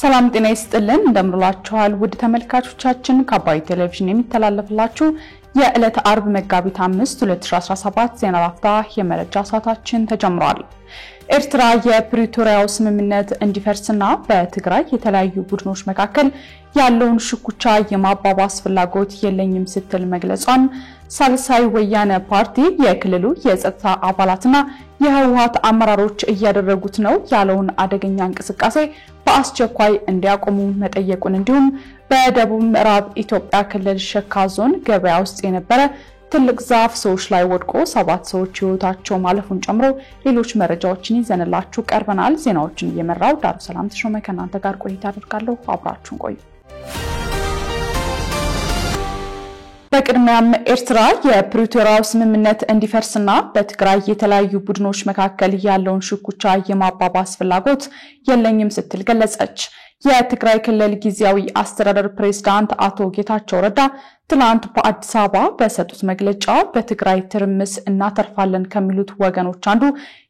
ሰላም ጤና ይስጥልን እንደምንላችኋል ውድ ተመልካቾቻችን ከአባይ ቴሌቪዥን የሚተላለፍላችሁ የዕለት አርብ መጋቢት 5 2017 ዜና ላፍታ የመረጃ ሰዓታችን ተጀምሯል። ኤርትራ የፕሪቶሪያው ስምምነት እንዲፈርስና በትግራይ የተለያዩ ቡድኖች መካከል ያለውን ሽኩቻ የማባባስ ፍላጎት የለኝም ስትል መግለጿን ሳልሳይ ወያነ ፓርቲ የክልሉ የጸጥታ አባላትና የህወሓት አመራሮች እያደረጉት ነው ያለውን አደገኛ እንቅስቃሴ በአስቸኳይ እንዲያቆሙ መጠየቁን እንዲሁም በደቡብ ምዕራብ ኢትዮጵያ ክልል ሸካ ዞን ገበያ ውስጥ የነበረ ትልቅ ዛፍ ሰዎች ላይ ወድቆ 7 ሰዎች ህይወታቸው ማለፉን ጨምሮ ሌሎች መረጃዎችን ይዘንላችሁ ቀርበናል። ዜናዎችን እየመራው ዳሩ ሰላም ተሾመ ከናንተ ጋር ቆይታ አደርጋለሁ። አብራችሁን ቆዩ። በቅድሚያም ኤርትራ የፕሪቶሪያው ስምምነት እንዲፈርስና በትግራይ የተለያዩ ቡድኖች መካከል ያለውን ሽኩቻ የማባባስ ፍላጎት የለኝም ስትል ገለጸች። የትግራይ ክልል ጊዜያዊ አስተዳደር ፕሬዝዳንት አቶ ጌታቸው ረዳ ትናንት በአዲስ አበባ በሰጡት መግለጫ በትግራይ ትርምስ እናተርፋለን ከሚሉት ወገኖች አንዱ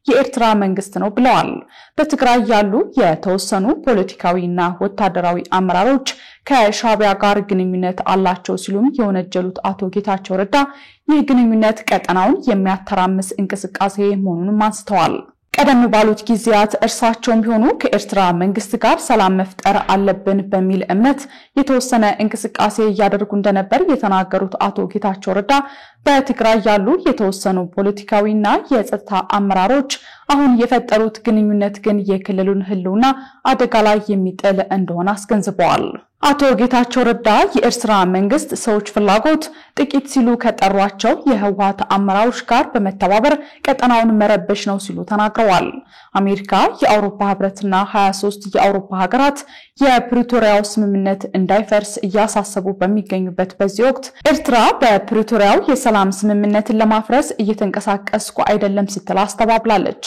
የኤርትራ መንግስት ነው ብለዋል። በትግራይ ያሉ የተወሰኑ ፖለቲካዊና ወታደራዊ አመራሮች ከሻዕቢያ ጋር ግንኙነት አላቸው ሲሉም የወነጀሉት አቶ ጌታቸው ረዳ ይህ ግንኙነት ቀጠናውን የሚያተራምስ እንቅስቃሴ መሆኑንም አንስተዋል። ቀደም ባሉት ጊዜያት እርሳቸውም ቢሆኑ ከኤርትራ መንግስት ጋር ሰላም መፍጠር አለብን በሚል እምነት የተወሰነ እንቅስቃሴ ያደርጉ እንደነበር የተናገሩት አቶ ጌታቸው ረዳ በትግራይ ያሉ የተወሰኑ ፖለቲካዊና የጸጥታ አመራሮች አሁን የፈጠሩት ግንኙነት ግን የክልሉን ህልውና አደጋ ላይ የሚጥል እንደሆነ አስገንዝበዋል። አቶ ጌታቸው ረዳ የኤርትራ መንግስት ሰዎች ፍላጎት ጥቂት ሲሉ ከጠሯቸው የህወሓት አመራሮች ጋር በመተባበር ቀጠናውን መረበሽ ነው ሲሉ ተናግረዋል። አሜሪካ፣ የአውሮፓ ህብረትና 23 የአውሮፓ ሀገራት የፕሪቶሪያው ስምምነት እንዳይፈርስ እያሳሰቡ በሚገኙበት በዚህ ወቅት ኤርትራ በፕሪቶሪያው የሰላም ስምምነትን ለማፍረስ እየተንቀሳቀስኩ አይደለም ስትል አስተባብላለች።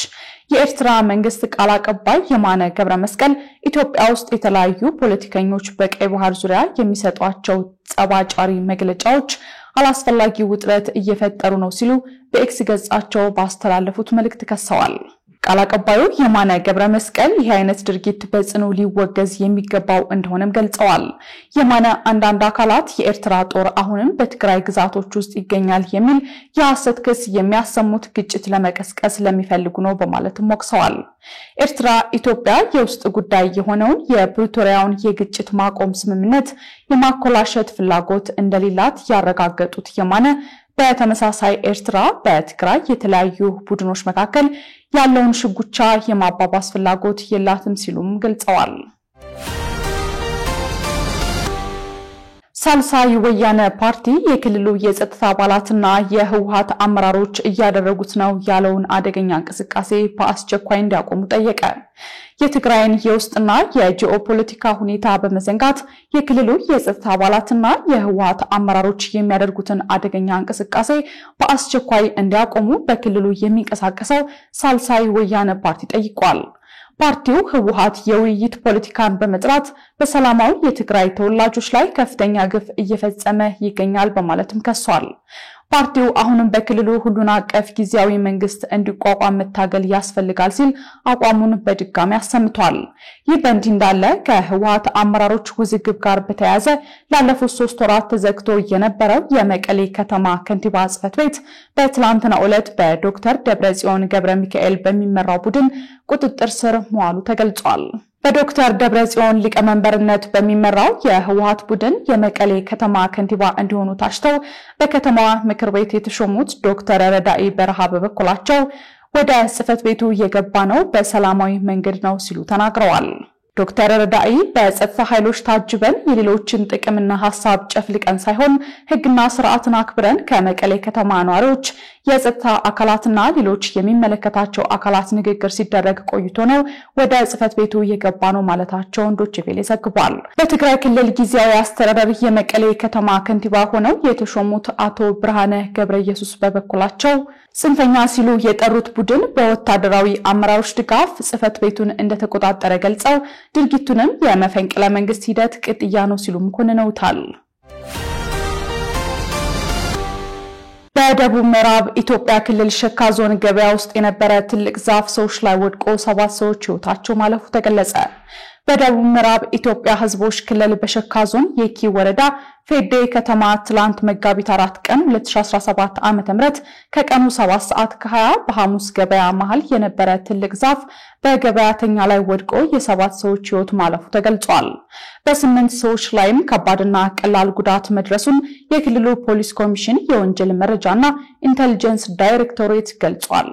የኤርትራ መንግስት ቃል አቀባይ የማነ ገብረ መስቀል ኢትዮጵያ ውስጥ የተለያዩ ፖለቲከኞች በቀይ ባህር ዙሪያ የሚሰጧቸው ጸባጫሪ መግለጫዎች አላስፈላጊ ውጥረት እየፈጠሩ ነው ሲሉ በኤክስ ገጻቸው ባስተላለፉት መልእክት ከሰዋል። ቃል አቀባዩ የማነ ገብረ መስቀል ይህ አይነት ድርጊት በጽኑ ሊወገዝ የሚገባው እንደሆነም ገልጸዋል። የማነ አንዳንድ አካላት የኤርትራ ጦር አሁንም በትግራይ ግዛቶች ውስጥ ይገኛል የሚል የሐሰት ክስ የሚያሰሙት ግጭት ለመቀስቀስ ለሚፈልጉ ነው በማለትም ወቅሰዋል። ኤርትራ ኢትዮጵያ የውስጥ ጉዳይ የሆነውን የፕሪቶሪያውን የግጭት ማቆም ስምምነት የማኮላሸት ፍላጎት እንደሌላት ያረጋገጡት የማነ በተመሳሳይ ኤርትራ በትግራይ የተለያዩ ቡድኖች መካከል ያለውን ሽኩቻ የማባባስ ፍላጎት የላትም ሲሉም ገልጸዋል። ሳልሳይ ወያነ ፓርቲ የክልሉ የጸጥታ አባላትና የህወሓት አመራሮች እያደረጉት ነው ያለውን አደገኛ እንቅስቃሴ በአስቸኳይ እንዲያቆሙ ጠየቀ። የትግራይን የውስጥና የጂኦፖለቲካ ሁኔታ በመዘንጋት የክልሉ የጸጥታ አባላትና የህወሓት አመራሮች የሚያደርጉትን አደገኛ እንቅስቃሴ በአስቸኳይ እንዲያቆሙ በክልሉ የሚንቀሳቀሰው ሳልሳይ ወያነ ፓርቲ ጠይቋል። ፓርቲው ህወሓት የውይይት ፖለቲካን በመጥራት በሰላማዊ የትግራይ ተወላጆች ላይ ከፍተኛ ግፍ እየፈጸመ ይገኛል በማለትም ከሷል። ፓርቲው አሁንም በክልሉ ሁሉን አቀፍ ጊዜያዊ መንግስት እንዲቋቋም መታገል ያስፈልጋል ሲል አቋሙን በድጋሚ አሰምቷል። ይህ በእንዲህ እንዳለ ከህወሓት አመራሮች ውዝግብ ጋር በተያያዘ ላለፉት 3 ወራት ተዘግቶ የነበረው የመቀሌ ከተማ ከንቲባ ጽሕፈት ቤት በትላንትናው ዕለት በዶክተር ደብረጽዮን ገብረ ሚካኤል በሚመራው ቡድን ቁጥጥር ስር መዋሉ ተገልጿል። በዶክተር ደብረጽዮን ሊቀመንበርነት በሚመራው የህወሓት ቡድን የመቀሌ ከተማ ከንቲባ እንዲሆኑ ታጭተው በከተማዋ ምክር ቤት የተሾሙት ዶክተር ረዳኢ በረሃ በበኩላቸው ወደ ጽሕፈት ቤቱ የገባ ነው በሰላማዊ መንገድ ነው ሲሉ ተናግረዋል። ዶክተር ረዳኢ በጸጥታ ኃይሎች ታጅበን የሌሎችን ጥቅምና ሐሳብ ጨፍልቀን ሳይሆን ህግና ስርዓትን አክብረን ከመቀሌ ከተማ ነዋሪዎች የጸጥታ አካላትና ሌሎች የሚመለከታቸው አካላት ንግግር ሲደረግ ቆይቶ ነው ወደ ጽሕፈት ቤቱ የገባ ነው ማለታቸውን ዶቼ ቬለ ዘግቧል። በትግራይ ክልል ጊዜያዊ አስተዳደር የመቀሌ ከተማ ከንቲባ ሆነው የተሾሙት አቶ ብርሃነ ገብረ ኢየሱስ በበኩላቸው ጽንፈኛ ሲሉ የጠሩት ቡድን በወታደራዊ አመራሮች ድጋፍ ጽሕፈት ቤቱን እንደተቆጣጠረ ገልጸው ድርጊቱንም የመፈንቅለ መንግስት ሂደት ቅጥያ ነው ሲሉም ኮንነውታል። በደቡብ ምዕራብ ኢትዮጵያ ክልል ሸካ ዞን ገበያ ውስጥ የነበረ ትልቅ ዛፍ ሰዎች ላይ ወድቆ 7 ሰዎች ህይወታቸው ማለፉ ተገለጸ። በደቡብ ምዕራብ ኢትዮጵያ ህዝቦች ክልል በሸካ ዞን የኪ ወረዳ ፌዴ ከተማ ትላንት መጋቢት 4 ቀን 2017 ዓ.ም ከቀኑ 7 ሰዓት ከ20 በሐሙስ ገበያ መሃል የነበረ ትልቅ ዛፍ በገበያተኛ ላይ ወድቆ የሰባት ሰዎች ህይወት ማለፉ ተገልጿል። በ8 ሰዎች ላይም ከባድና ቀላል ጉዳት መድረሱን የክልሉ ፖሊስ ኮሚሽን የወንጀል መረጃና ኢንተለጀንስ ዳይሬክቶሬት ገልጿል።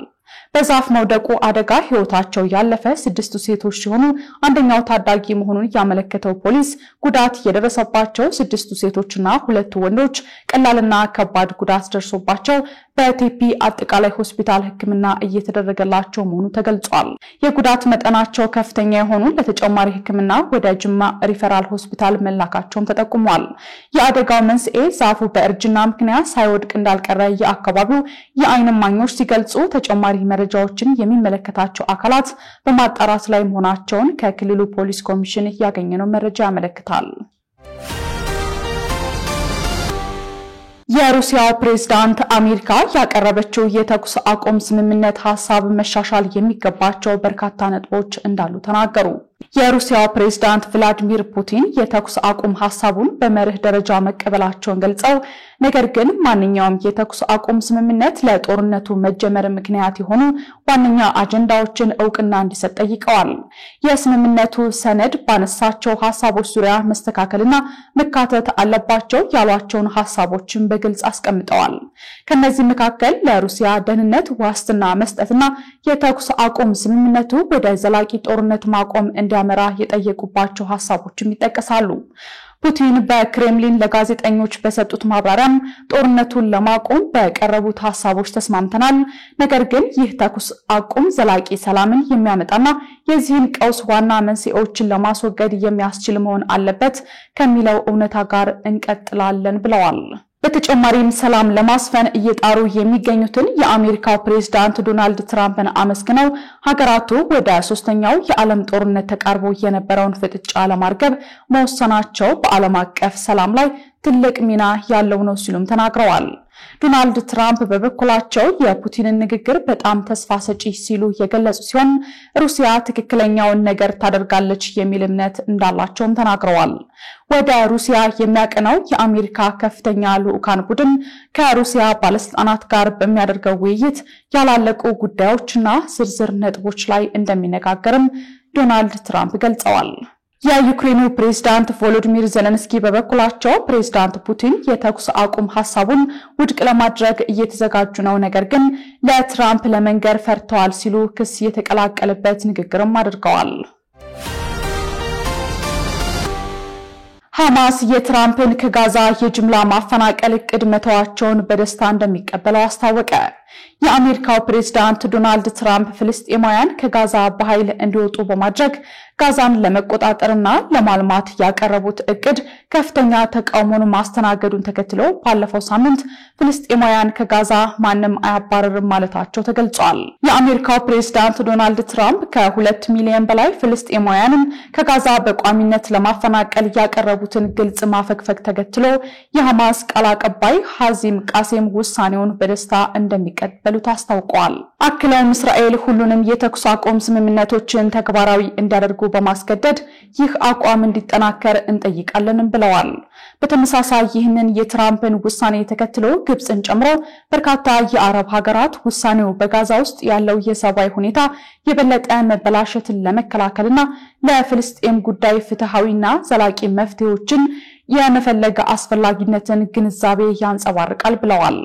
በዛፍ መውደቁ አደጋ ህይወታቸው ያለፈ 6 ሴቶች ሲሆኑ አንደኛው ታዳጊ መሆኑን ያመለከተው ፖሊስ ጉዳት የደረሰባቸው 6 ሴቶችና 2 ወንዶች ቀላልና ከባድ ጉዳት ደርሶባቸው በቴፒ አጠቃላይ ሆስፒታል ህክምና እየተደረገላቸው መሆኑ ተገልጿል። የጉዳት መጠናቸው ከፍተኛ የሆኑ ለተጨማሪ ህክምና ወደ ጅማ ሪፈራል ሆስፒታል መላካቸውም ተጠቁሟል። የአደጋው መንስኤ ዛፉ በእርጅና ምክንያት ሳይወድቅ እንዳልቀረ የአካባቢው የዓይን እማኞች ሲገልጹ ተጨማሪ መረጃዎችን የሚመለከታቸው አካላት በማጣራት ላይ መሆናቸውን ከክልሉ ፖሊስ ኮሚሽን ያገኘነው መረጃ ያመለክታል። የሩሲያው ፕሬዝዳንት አሜሪካ ያቀረበችው የተኩስ አቁም ስምምነት ሐሳብ መሻሻል የሚገባቸው በርካታ ነጥቦች እንዳሉ ተናገሩ። የሩሲያው ፕሬዝዳንት ቭላዲሚር ፑቲን የተኩስ አቁም ሐሳቡን በመርህ ደረጃ መቀበላቸውን ገልጸው ነገር ግን ማንኛውም የተኩስ አቁም ስምምነት ለጦርነቱ መጀመር ምክንያት የሆኑ ዋነኛ አጀንዳዎችን ዕውቅና እንዲሰጥ ጠይቀዋል። የስምምነቱ ሰነድ ባነሳቸው ሐሳቦች ዙሪያ መስተካከልና መካተት አለባቸው ያሏቸውን ሐሳቦችን በግልጽ አስቀምጠዋል። ከነዚህ መካከል ለሩሲያ ደህንነት ዋስትና መስጠትና የተኩስ አቁም ስምምነቱ ወደ ዘላቂ ጦርነት ማቆም እንዲያመራ የጠየቁባቸው ሐሳቦችም ይጠቀሳሉ። ፑቲን በክሬምሊን ለጋዜጠኞች በሰጡት ማብራሪያም ጦርነቱን ለማቆም በቀረቡት ሐሳቦች ተስማምተናል፣ ነገር ግን ይህ ተኩስ አቁም ዘላቂ ሰላምን የሚያመጣና የዚህን ቀውስ ዋና መንስኤዎችን ለማስወገድ የሚያስችል መሆን አለበት ከሚለው እውነታ ጋር እንቀጥላለን ብለዋል። በተጨማሪም ሰላም ለማስፈን እየጣሩ የሚገኙትን የአሜሪካው ፕሬዝዳንት ዶናልድ ትራምፕን አመስግነው ሀገራቱ ወደ ሶስተኛው የዓለም ጦርነት ተቃርቦ የነበረውን ፍጥጫ ለማርገብ መወሰናቸው በዓለም አቀፍ ሰላም ላይ ትልቅ ሚና ያለው ነው ሲሉም ተናግረዋል። ዶናልድ ትራምፕ በበኩላቸው የፑቲንን ንግግር በጣም ተስፋ ሰጪ ሲሉ የገለጹ ሲሆን ሩሲያ ትክክለኛውን ነገር ታደርጋለች የሚል እምነት እንዳላቸውም ተናግረዋል። ወደ ሩሲያ የሚያቀነው የአሜሪካ ከፍተኛ ልዑካን ቡድን ከሩሲያ ባለስልጣናት ጋር በሚያደርገው ውይይት ያላለቁ ጉዳዮችና ዝርዝር ነጥቦች ላይ እንደሚነጋገርም ዶናልድ ትራምፕ ገልጸዋል። የዩክሬኑ ፕሬዝዳንት ቮሎዲሚር ዜሌንስኪ በበኩላቸው ፕሬዝዳንት ፑቲን የተኩስ አቁም ሐሳቡን ውድቅ ለማድረግ እየተዘጋጁ ነው፣ ነገር ግን ለትራምፕ ለመንገር ፈርተዋል ሲሉ ክስ የተቀላቀለበት ንግግርም አድርገዋል። ሐማስ የትራምፕን ከጋዛ የጅምላ ማፈናቀል እቅድ መተዋቸውን በደስታ እንደሚቀበለው አስታወቀ። የአሜሪካው ፕሬዝዳንት ዶናልድ ትራምፕ ፍልስጤማውያን ከጋዛ በኃይል እንዲወጡ በማድረግ ጋዛን ለመቆጣጠርና ለማልማት ያቀረቡት እቅድ ከፍተኛ ተቃውሞን ማስተናገዱን ተከትሎ ባለፈው ሳምንት ፍልስጤማውያን ከጋዛ ማንም አያባረርም ማለታቸው ተገልጿል። የአሜሪካው ፕሬዝዳንት ዶናልድ ትራምፕ ከ2 ሚሊዮን በላይ ፍልስጤማውያንን ከጋዛ በቋሚነት ለማፈናቀል ያቀረቡትን ግልጽ ማፈግፈግ ተከትሎ የሐማስ ቃል አቀባይ ሐዚም ቃሴም ውሳኔውን በደስታ እንደሚቀበሉት አስታውቀዋል። አክለውም እስራኤል ሁሉንም የተኩስ አቁም ስምምነቶችን ተግባራዊ እንዲያደርጉ በማስገደድ ይህ አቋም እንዲጠናከር እንጠይቃለንም ብለዋል። በተመሳሳይ ይህንን የትራምፕን ውሳኔ ተከትሎ ግብጽን ጨምሮ በርካታ የአረብ ሀገራት ውሳኔው በጋዛ ውስጥ ያለው የሰብአዊ ሁኔታ የበለጠ መበላሸትን ለመከላከልና ለፍልስጤም ጉዳይ ፍትሃዊና ዘላቂ መፍትሄዎችን የመፈለግ አስፈላጊነትን ግንዛቤ ያንጸባርቃል ብለዋል።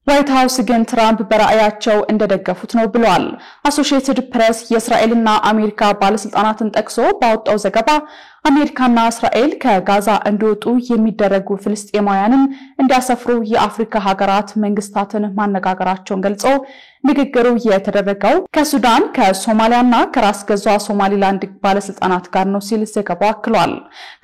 ዋይት ሃውስ ግን ትራምፕ በራእያቸው እንደደገፉት ነው ብሏል። አሶሺየትድ ፕሬስ የእስራኤልና አሜሪካ ባለስልጣናትን ጠቅሶ ባወጣው ዘገባ አሜሪካና እስራኤል ከጋዛ እንዲወጡ የሚደረጉ ፍልስጤማውያንን እንዲያሰፍሩ የአፍሪካ ሀገራት መንግስታትን ማነጋገራቸውን ገልጾ ንግግሩ የተደረገው ከሱዳን፣ ከሶማሊያና ከራስ ገዟ ሶማሊላንድ ባለስልጣናት ጋር ነው ሲል ዘገባው አክሏል።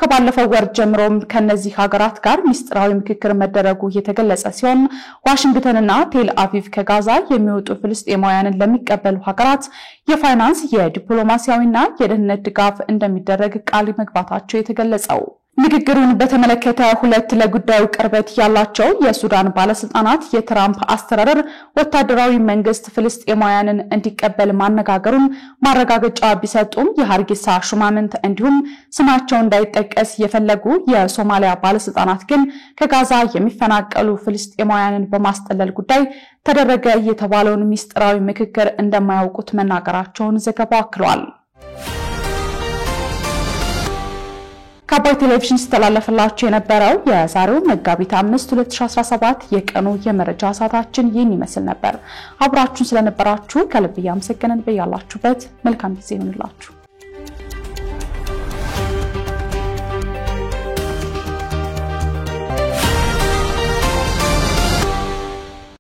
ከባለፈው ወር ጀምሮም ከነዚህ ሀገራት ጋር ሚስጥራዊ ምክክር መደረጉ የተገለጸ ሲሆን ዋሽንግተንና ቴል አቪቭ ከጋዛ የሚወጡ ፍልስጤማውያንን ለሚቀበሉ ሀገራት የፋይናንስ፣ የዲፕሎማሲያዊና የደህንነት ድጋፍ እንደሚደረግ ቃል መግባታቸው የተገለጸው ንግግሩን በተመለከተ ሁለት ለጉዳዩ ቅርበት ያላቸው የሱዳን ባለስልጣናት የትራምፕ አስተዳደር ወታደራዊ መንግስት ፍልስጤማውያንን እንዲቀበል ማነጋገሩን ማረጋገጫ ቢሰጡም የሃርጌሳ ሹማምንት እንዲሁም ስማቸው እንዳይጠቀስ የፈለጉ የሶማሊያ ባለስልጣናት ግን ከጋዛ የሚፈናቀሉ ፍልስጤማውያንን በማስጠለል ጉዳይ ተደረገ የተባለውን ሚስጥራዊ ምክክር እንደማያውቁት መናገራቸውን ዘገባው አክሏል። ከአባይ ቴሌቪዥን ሲተላለፍላችሁ የነበረው የዛሬው መጋቢት 5 2017 የቀኑ የመረጃ ሰዓታችን ይህን ይመስል ነበር። አብራችሁን ስለነበራችሁ ከልብ እያመሰገንን በያላችሁበት መልካም ጊዜ ይሁንላችሁ።